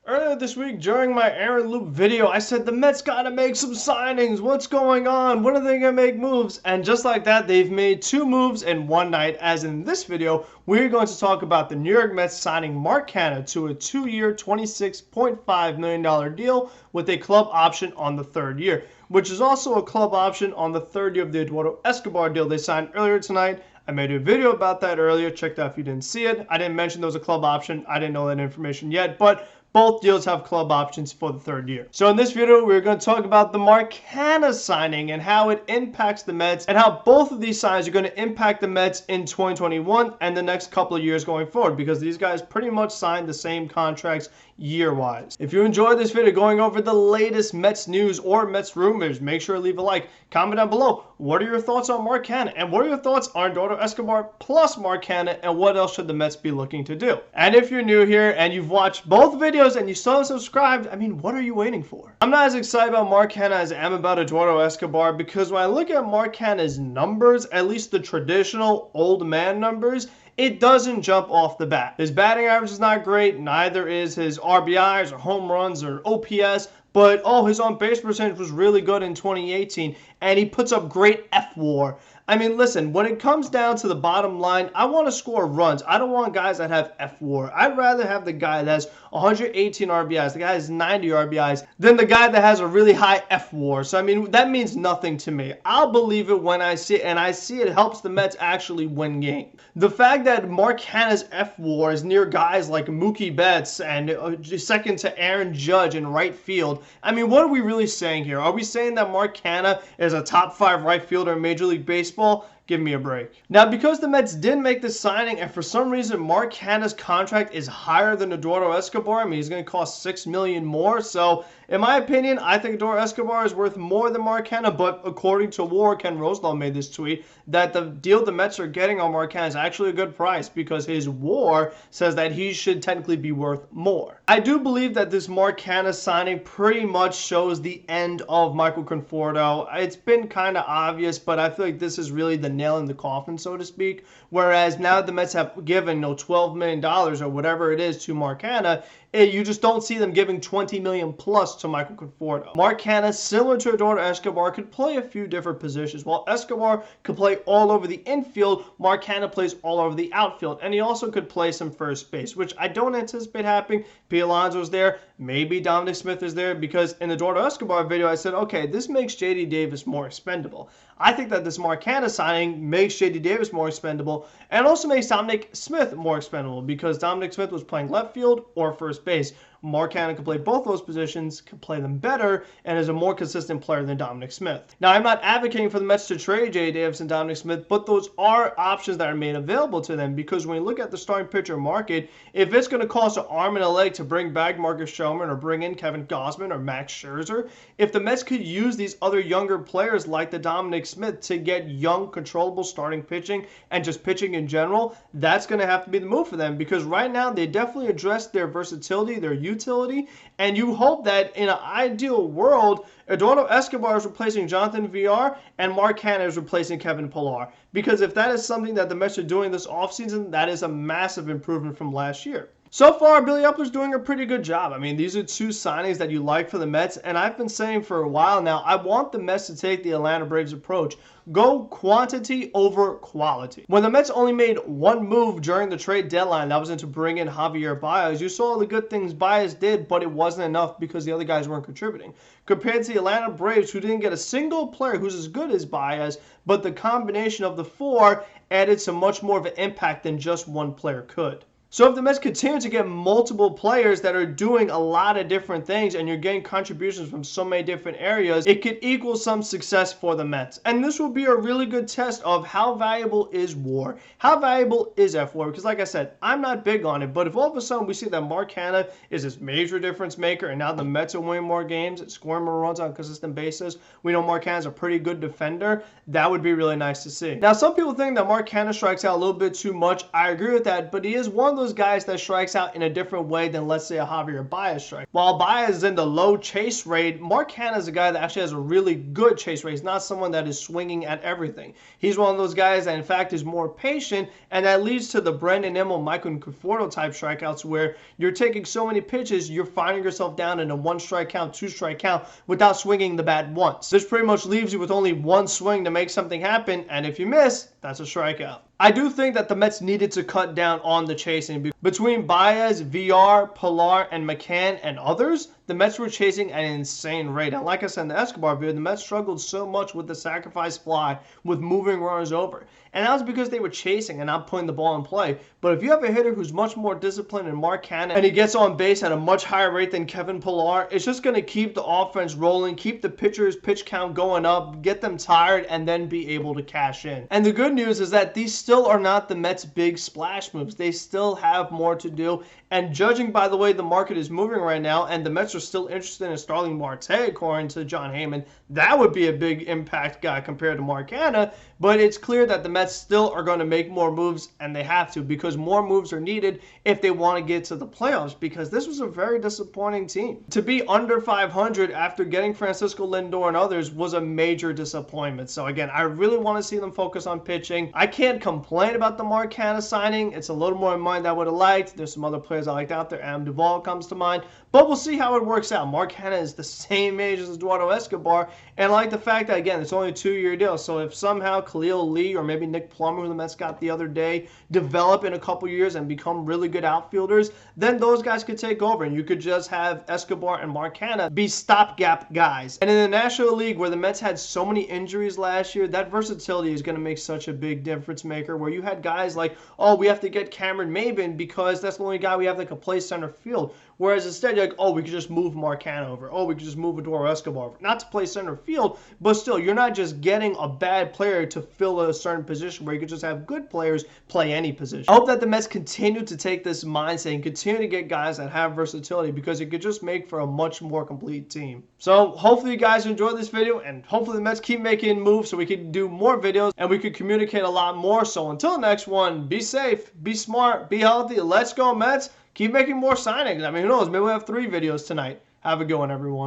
Earlier this week during my Aaron Loop video, I said the Mets gotta make some signings. What's going on? When are they gonna make moves? And just like that, they've made 2 moves in one night. As in this video, we're going to talk about the New York Mets signing Mark Canha to a 2-year, $26.5 million deal with a club option on the 3rd year, which is also a club option on the 3rd year of the Eduardo Escobar deal they signed earlier tonight. I made a video about that earlier. Check that if you didn't see it. I didn't mention there was a club option. I didn't know that information yet, but both deals have club options for the 3rd year. So in this video, we're going to talk about the Mark Canha signing and how it impacts the Mets and how both of these signings are going to impact the Mets in 2021 and the next couple of years going forward, because these guys pretty much signed the same contracts year-wise. If you enjoyed this video going over the latest Mets news or Mets rumors, make sure to leave a like. Comment down below, what are your thoughts on Mark Canha? And what are your thoughts on Eduardo Escobar plus Mark Canha? And what else should the Mets be looking to do? And if you're new here and you've watched both videos and you still haven't subscribed, I mean, what are you waiting for? I'm not as excited about Mark Canha as I am about Eduardo Escobar, because when I look at Mark Canha's numbers, at least the traditional old man numbers, it doesn't jump off the bat. His batting average is not great, neither is his RBIs or home runs or OPS, but his on-base percentage was really good in 2018, and he puts up great F-WAR. I mean, listen, when it comes down to the bottom line, I want to score runs. I don't want guys that have F-WAR. I'd rather have the guy that has 118 RBIs, the guy that has 90 RBIs, than the guy that has a really high F-WAR. So, I mean, that means nothing to me. I'll believe it when I see it, and I see it helps the Mets actually win games. The fact that Mark Canha's F-WAR is near guys like Mookie Betts and second to Aaron Judge in right field, I mean, what are we really saying here? Are we saying that Mark Canha is a top 5 right fielder in Major League Baseball? Give me a break. Now, because the Mets did make this signing, and for some reason Mark Canha's contract is higher than Eduardo Escobar, I mean, he's going to cost $6 million more. So, in my opinion, I think Eduardo Escobar is worth more than Mark Canha. But according to WAR, Ken Rosenthal made this tweet that the deal the Mets are getting on Mark Canha is actually a good price, because his WAR says that he should technically be worth more. I do believe that this Mark Canha signing pretty much shows the end of Michael Conforto. It's been kind of obvious, but I feel like this is really the nail in the coffin, so to speak. Whereas now the Mets have given $12 million or whatever it is to Mark Canha, you just don't see them giving $20 million plus to Michael Conforto. Mark Canha, similar to Eduardo Escobar, could play a few different positions. While Escobar could play all over the infield, Mark Canha plays all over the outfield. And he also could play some first base, which I don't anticipate happening. P. Alonso's there. Maybe Dominic Smith is there, because in the Eduardo Escobar video, I said, okay, this makes J.D. Davis more expendable. I think that this Mark Canha signing makes J.D. Davis more expendable and also makes Dominic Smith more expendable, because Dominic Smith was playing left field or first base. Mark Canha can play both those positions, can play them better, and is a more consistent player than Dominic Smith. Now, I'm not advocating for the Mets to trade J.D. Davis and Dominic Smith, but those are options that are made available to them, because when you look at the starting pitcher market, if it's going to cost an arm and a leg to bring back Marcus Stroman or bring in Kevin Gausman or Max Scherzer, if the Mets could use these other younger players like the Dominic Smith to get young, controllable starting pitching and just pitching in general, that's going to have to be the move for them, because right now they definitely address their versatility, their utility, and you hope that in an ideal world, Eduardo Escobar is replacing Jonathan VR and Mark Canha is replacing Kevin Pillar. Because if that is something that the Mets are doing this offseason, that is a massive improvement from last year. So far, Billy Eppler's doing a pretty good job. I mean, these are 2 signings that you like for the Mets, and I've been saying for a while now, I want the Mets to take the Atlanta Braves approach. Go quantity over quality. When the Mets only made 1 move during the trade deadline, that was to bring in Javier Baez, you saw the good things Baez did, but it wasn't enough because the other guys weren't contributing. Compared to the Atlanta Braves, who didn't get a single player who's as good as Baez, but the combination of the 4 added to much more of an impact than just 1 player could. So if the Mets continue to get multiple players that are doing a lot of different things and you're getting contributions from so many different areas, it could equal some success for the Mets. And this will be a really good test of how valuable is WAR, how valuable is F-WAR, because like I said, I'm not big on it, but if all of a sudden we see that Mark Canha is this major difference maker and now the Mets are winning more games, scoring more runs on a consistent basis, we know Mark Canha is a pretty good defender, that would be really nice to see. Now, some people think that Mark Canha strikes out a little bit too much. I agree with that, but he is one of those guys that strikes out in a different way than, let's say, a Javier Baez strike. While Baez is in the low chase rate, Mark Canha is a guy that actually has a really good chase rate. He's not someone that is swinging at everything. He's one of those guys that, in fact, is more patient, and that leads to the Brendan Immel, Michael Conforto type strikeouts where you're taking so many pitches, you're finding yourself down in a 1-strike count, 2-strike count without swinging the bat once. This pretty much leaves you with only one swing to make something happen, and if you miss, that's a strikeout. I do think that the Mets needed to cut down on the chasing. Between Baez, VR, Pilar, and McCann, and others, the Mets were chasing at an insane rate. And like I said in the Escobar video, the Mets struggled so much with the sacrifice fly, with moving runners over. And that was because they were chasing and not putting the ball in play. But if you have a hitter who's much more disciplined than Mark Cahna, and he gets on base at a much higher rate than Kevin Pilar, it's just going to keep the offense rolling, keep the pitchers' pitch count going up, get them tired, and then be able to cash in. And the good news is that these still are not the Mets' big splash moves. They still have more to do. And judging by the way the market is moving right now, and the Mets are still interested in Starling Marte, according to John Heyman, that would be a big impact guy compared to Mark Cahna. But it's clear that the Mets still are going to make more moves, and they have to, because more moves are needed if they want to get to the playoffs, because this was a very disappointing team. To be under 500 after getting Francisco Lindor and others was a major disappointment. So again, I really want to see them focus on pitching. I can't complain about the Mark Canha signing. It's a little more in mind than I would have liked. There's some other players I liked out there. Adam Duvall comes to mind. But we'll see how it works out. Mark Canha is the same age as Eduardo Escobar. And I like the fact that, again, it's only a 2-year deal. So if somehow Khalil Lee or maybe Nick Plummer, who the Mets got the other day, develop in a couple years and become really good outfielders, then those guys could take over. And you could just have Escobar and Mark Canha be stopgap guys. And in the National League, where the Mets had so many injuries last year, that versatility is going to make such a big difference maker, where you had guys like, oh, we have to get Cameron Maybin because that's the only guy we have that can play center field. Whereas instead, you're like, oh, we could just move Mark Canha over. Oh, we could just move Eduardo Escobar over. Not to play center field, but still, you're not just getting a bad player to fill a certain position where you could just have good players play any position. I hope that the Mets continue to take this mindset and continue to get guys that have versatility, because it could just make for a much more complete team. So hopefully you guys enjoyed this video, and hopefully the Mets keep making moves so we can do more videos and we can communicate a lot more. So until the next one, be safe, be smart, be healthy. Let's go Mets. Keep making more signings. I mean, who knows? Maybe we'll have 3 videos tonight. Have a good one, everyone.